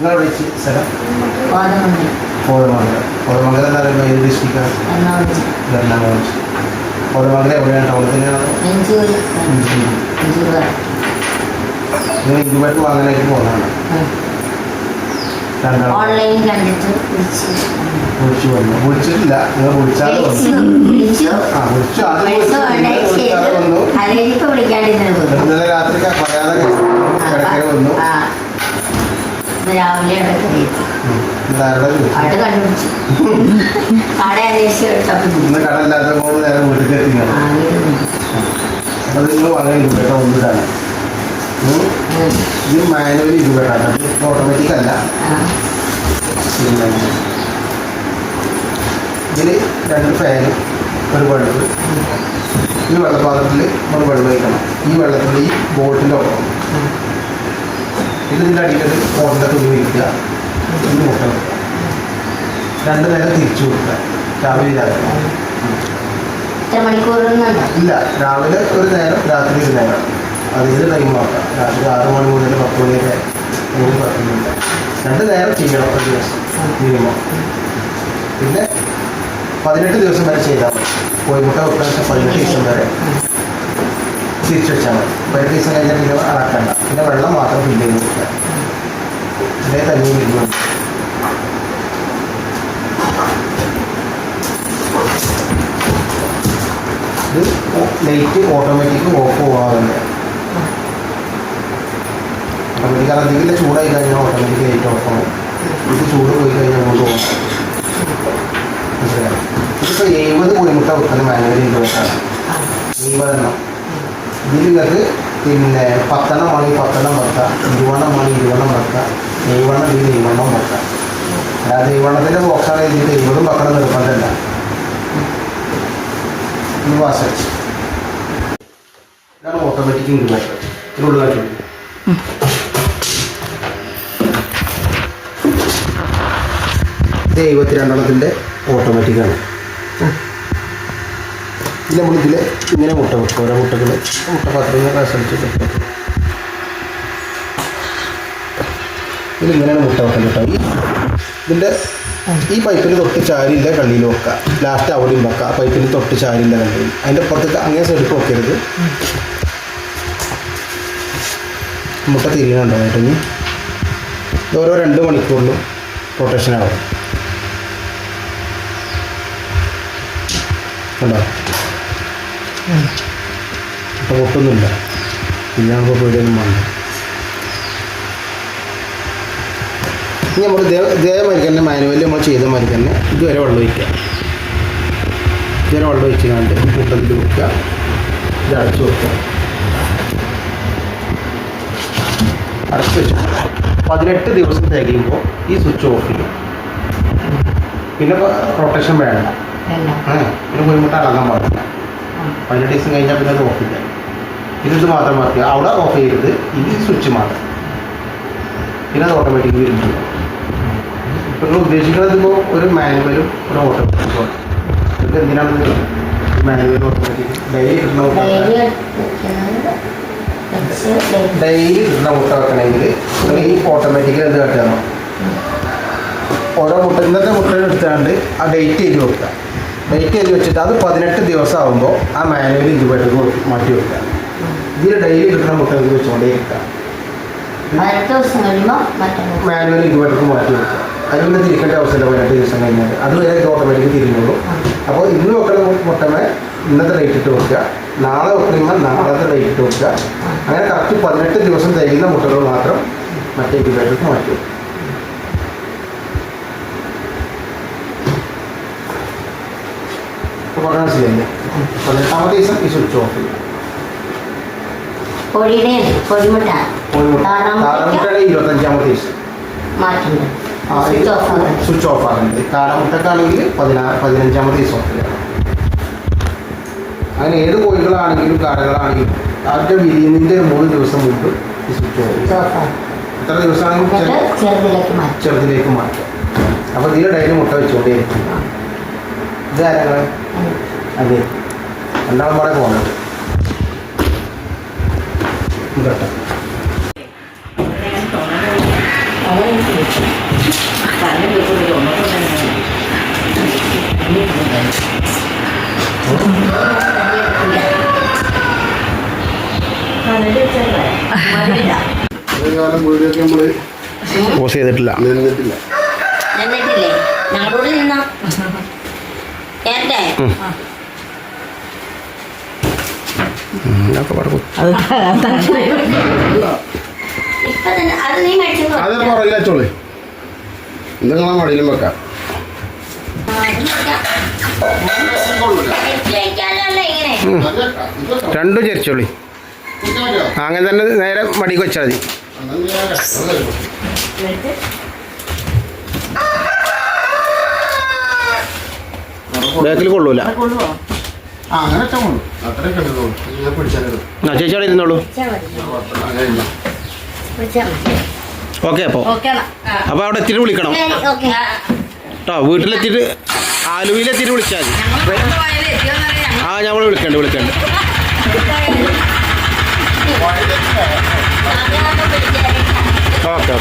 നിങ്ങൾ വിളിച്ച് സ്ഥലം കോതമംഗലം എന്ന് പറയുമ്പോൾ ഏത് ഡിസ്ട്രിക്റ്റാണ്? എറണാകുളം. കോതമംഗലം എവിടെയാണ്? ടൗണിൽ തന്നെയാണ്? നിങ്ങൾ ഇൻക്യുബേറ്റർ വാങ്ങാനായിട്ട് പോകുന്നതാണ്? വിളിച്ചു വന്നു. വിളിച്ചിട്ടില്ല, നിങ്ങൾ വിളിച്ചാൽ വന്നു. വിളിച്ചു വന്നു. ഇന്നലെ രാത്രി പറയാതെ കിടക്കേ വന്നു. രാവിലെ ഇന്ന് കടയില്ലാത്ത കൊണ്ട് നേരെ വീട്ടിൽ എത്തിക്കണം. അപ്പോൾ നിങ്ങൾ വാങ്ങാൻ ഇൻക്യുബേറ്റർ ഒന്നിട്ടാണ്. ഇത് മാനുവൽ ഇൻക്യുബേറ്ററാണ്, ഇത് ഓട്ടോമാറ്റിക് അല്ല. പിന്നെ ഇതിൽ 2 ഫാനും ഒരു ബൾബ്. ഈ വെള്ളപ്പാത്രത്തിൽ നമ്മൾ വെള്ളം വയ്ക്കണം. ഈ വെള്ളത്തിൽ ഈ ബോട്ടിൻ്റെ ഒപ്പം ഇതിൻ്റെ അടിയിലൊരു കോട്ടൻ്റെ തുണി വയ്ക്കുക. ഇത് മുട്ട വെക്കുക. 2 നേരം തിരിച്ചു കൊടുക്കുക. രാവിലെ രാത്രി ഇല്ല, രാവിലെ ഒരു നേരം, രാത്രി ഒരു നേരം. അതിൻ്റെ ടൈം നോക്കാം. രാത്രി 6 മണി മുതൽ 10 മണി വരെ പറ്റുന്നില്ല. 2 നേരം ചെയ്യണം ഒരു ദിവസം മിനിമം. പിന്നെ 18 ദിവസം വരെ ചെയ്താൽ മതി. കോഴിമുട്ട വെക്കാൻ 18 ദിവസം വരെ തിരിച്ചു വെച്ചാൽ മതി. 18 ദിവസം കഴിഞ്ഞാൽ പിന്നെ അളക്കണ്ട. പിന്നെ വെള്ളം മാത്രം ഫില്ല് ചെയ്ത് കൊടുക്കുക. പിന്നെ തനിയെ ഇരുന്നു. ഇത് ലൈറ്റ് ഓട്ടോമാറ്റിക് ഓഫ് പോകാറുണ്ട്. ഓട്ടോമാറ്റിക് അധികം ചൂടായി കഴിഞ്ഞാൽ ഓട്ടോമാറ്റിക് ലൈറ്റ് ഓഫ് ആവും. ഇത് ചൂട് പോയി കഴിഞ്ഞാൽ അങ്ങോട്ട് പോകാം. മനസ്സിലായി? ഇതിപ്പോൾ 70 കോഴിമുട്ട വെക്കുന്ന മാനുവൽ ഇൻക്യുബേറ്ററാണ്. 70 എണ്ണം. ഇതിൽ നിങ്ങൾക്ക് പിന്നെ 10 എണ്ണം വേണമെങ്കിൽ 10 എണ്ണം വെക്കാം, 20 എണ്ണം വേണമെങ്കിൽ 20 എണ്ണം വെക്കാം, 7 എണ്ണം ഇതിൽ 7 എണ്ണം വെക്കാം. അല്ലാതെ 7 എണ്ണത്തിൻ്റെ ബോക്സാണ് ഇതിൽ 70 വെക്കണം നിർബന്ധമല്ല. ഇതാണ് ഓട്ടോമാറ്റിക് ഇൻക്യുബേറ്റർ. ഇതിനുള്ളതായിട്ട് ഇത് 72 എണ്ണത്തിൻ്റെ ഓട്ടോമാറ്റിക്കാണ്. ഇത് നമ്മളിതിൽ ഇങ്ങനെ മുട്ട വെക്കും. ഓരോ മുട്ടകൾ മുട്ടപാത്രങ്ങൾ അനുസരിച്ച് ഇതിലിങ്ങനെയാണ് മുട്ട വെക്കുന്നത് കേട്ടോ. ഇതിൻ്റെ ഈ പൈപ്പിന് തൊട്ട് ചാരില്ല കള്ളിയിൽ വെക്കുക. ലാസ്റ്റ് അവിടെയും വെക്കുക. ആ പൈപ്പിന് തൊട്ട് ചാരില്ല കള്ളിയിൽ. അതിൻ്റെ പുറത്തേക്ക് അങ്ങനെ സൈഡിൽ വെക്കരുത്. മുട്ട തിരിയുന്നുണ്ടോ കേട്ടോ? ഓരോ 2 മണിക്കൂറിലും റൊട്ടേഷൻ ആവും. കണ്ടോ? അപ്പോൾ പൊട്ടൊന്നുമില്ല. പിന്നെ നമുക്ക് പേടിയൊന്നും വേണ്ട. ഇനി നമ്മൾ ഇതേമാതിരി തന്നെ മാനുവലി നമ്മൾ ചെയ്ത മാതിരി തന്നെ ഇതുവരെ വെള്ളം ഒഴിക്കുക. ഇതുവരെ വെള്ളം ഒഴിച്ച് കണ്ട് മുട്ടത്തിൽ വെക്കുക. ഇത് അടച്ചു വെക്കുക. അടച്ചു വെച്ചു 18 ദിവസം തികയുമ്പോൾ ഈ സ്വിച്ച് ഓഫ് ചെയ്യും. പിന്നെ റൊട്ടേഷൻ വേണ്ട. പിന്നെ കോഴിമുട്ട ഇളകാൻ പാടില്ല. 18 ദിവസം കഴിഞ്ഞാൽ പിന്നെ അത് ഓഫ് ചെയ്യാം. ഇത് മാത്രം മാറ്റുക. അവിടെ ഓഫ് ചെയ്യരുത്. ഇത് സ്വിച്ച് മാത്രം. പിന്നെ അത് ഓട്ടോമാറ്റിക്കലി ഇരിക്കും. ഇപ്പോൾ നിങ്ങൾ ഉദ്ദേശിക്കുന്നത് ഇപ്പോൾ ഒരു മാനുവലും ഒരു ഓട്ടോമാറ്റിക്കും. ഇത് എന്തിനാണ് മാനുവലും ഓട്ടോമാറ്റിക്കും? ഡെയിലി ഇടുന്ന മുട്ട വെക്കണമെങ്കിൽ നിങ്ങൾ ഈ ഓട്ടോമാറ്റിക്കലി എന്ത് കാട്ടുകയാണോ ഓരോ മുട്ട ഇന്നത്തെ മുട്ടകൾ എടുത്താണ്ട് ആ ഡേറ്റ് എഴുതി വെക്കുക. ഡേറ്റ് എഴുതി വെച്ചിട്ട് അത് 18 ദിവസം ആകുമ്പോൾ ആ മാനുവൽ ഇൻക്യുബേറ്റർക്ക് മാറ്റി വെക്കുക. ഇതിൽ ഡെയിലി കിട്ടുന്ന മുട്ടകൾ വെച്ചുകൊണ്ടേ ഇരിക്കുക. മാനുവൽ ഇൻക്യുബേറ്റർക്ക് മാറ്റി വെക്കുക. അതിൽ നിന്ന് തിരിക്കേണ്ട ആവശ്യമില്ല. 18 ദിവസം കഴിഞ്ഞാൽ അത് വരെ ഇത് ഓട്ടോമാറ്റിക് തിരിഞ്ഞോളൂ. അപ്പോൾ ഇന്ന് വെക്കുന്ന മുട്ടമേ ഇന്നത്തെ ഡേറ്റ് ഇട്ട് വെക്കുക. നാളെ വെക്കുമ്പോൾ നാളത്തെ ഡേറ്റ് ഇട്ട് വെക്കുക. അങ്ങനെ കറക്റ്റ് 18 ദിവസം തികയുന്ന മുട്ടകൾ മാത്രം മറ്റേ ഇൻക്യുബേറ്റർക്ക് മാറ്റി വെക്കുക. അപ്പോൾ പറഞ്ഞാൽ മനസ്സിലായില്ലേ? 18ാമത്തെ ദിവസം ഈ സ്വിച്ച് ഓഫ് ചെയ്യും. താറാമുട്ടയുടെ 25ാമത്തെ ദിവസം സ്വിച്ച് ഓഫ് ആകുന്നത്. കാടമുട്ടക്കാണെങ്കിൽ 15ാമത്തെ ദിവസം ഓഫ് ചെയ്യണം. അങ്ങനെ ഏത് കോഴികളാണെങ്കിലും കാടകളാണെങ്കിലും അതിൻ്റെ വിരിയുന്നതിൻ്റെ 3 ദിവസം മുമ്പ് ഈ സ്വിച്ച് ഓഫ് ചെയ്യും. എത്ര ദിവസമാണെങ്കിലും ചെറുതിലേക്ക് മാറ്റും. അപ്പോൾ ഇതിൽ ഡെയിലി മുട്ട വെച്ചുകൊണ്ടേയിരിക്കും. ഇത് ആരാണ്? അതെ, രണ്ടാളും കൂടെ പോകുന്നത് കേട്ടോ. പോസ് ചെയ്തിട്ടില്ല. നിന്നിട്ടില്ലേ ഞങ്ങളോട് നിന്നാ കേട്ടെ ഇപ്പൊ തന്നെ അത് നീ മേടിച്ചു അത് പുറകിൽ വെച്ചോളൂ. നിങ്ങളെ മടിയിലും വെക്കാം. രണ്ടും ചരിച്ചോളി. അങ്ങനെ തന്നെ നേരെ മടിക്ക് വെച്ചാൽ മതി. ബാക്കിൽ കൊള്ളൂല. ചേച്ചി അവിടെ ഇരുന്നോളൂ. ഓക്കെ. അപ്പോൾ അവിടെ എത്തിയിട്ട് വിളിക്കണം കേട്ടോ. വീട്ടിലെത്തിയിട്ട് ആലുവയിലെത്തിയിട്ട് വിളിച്ചാൽ മതി. നമ്മൾ വിളിക്കണ്ട്. ഓക്കെ.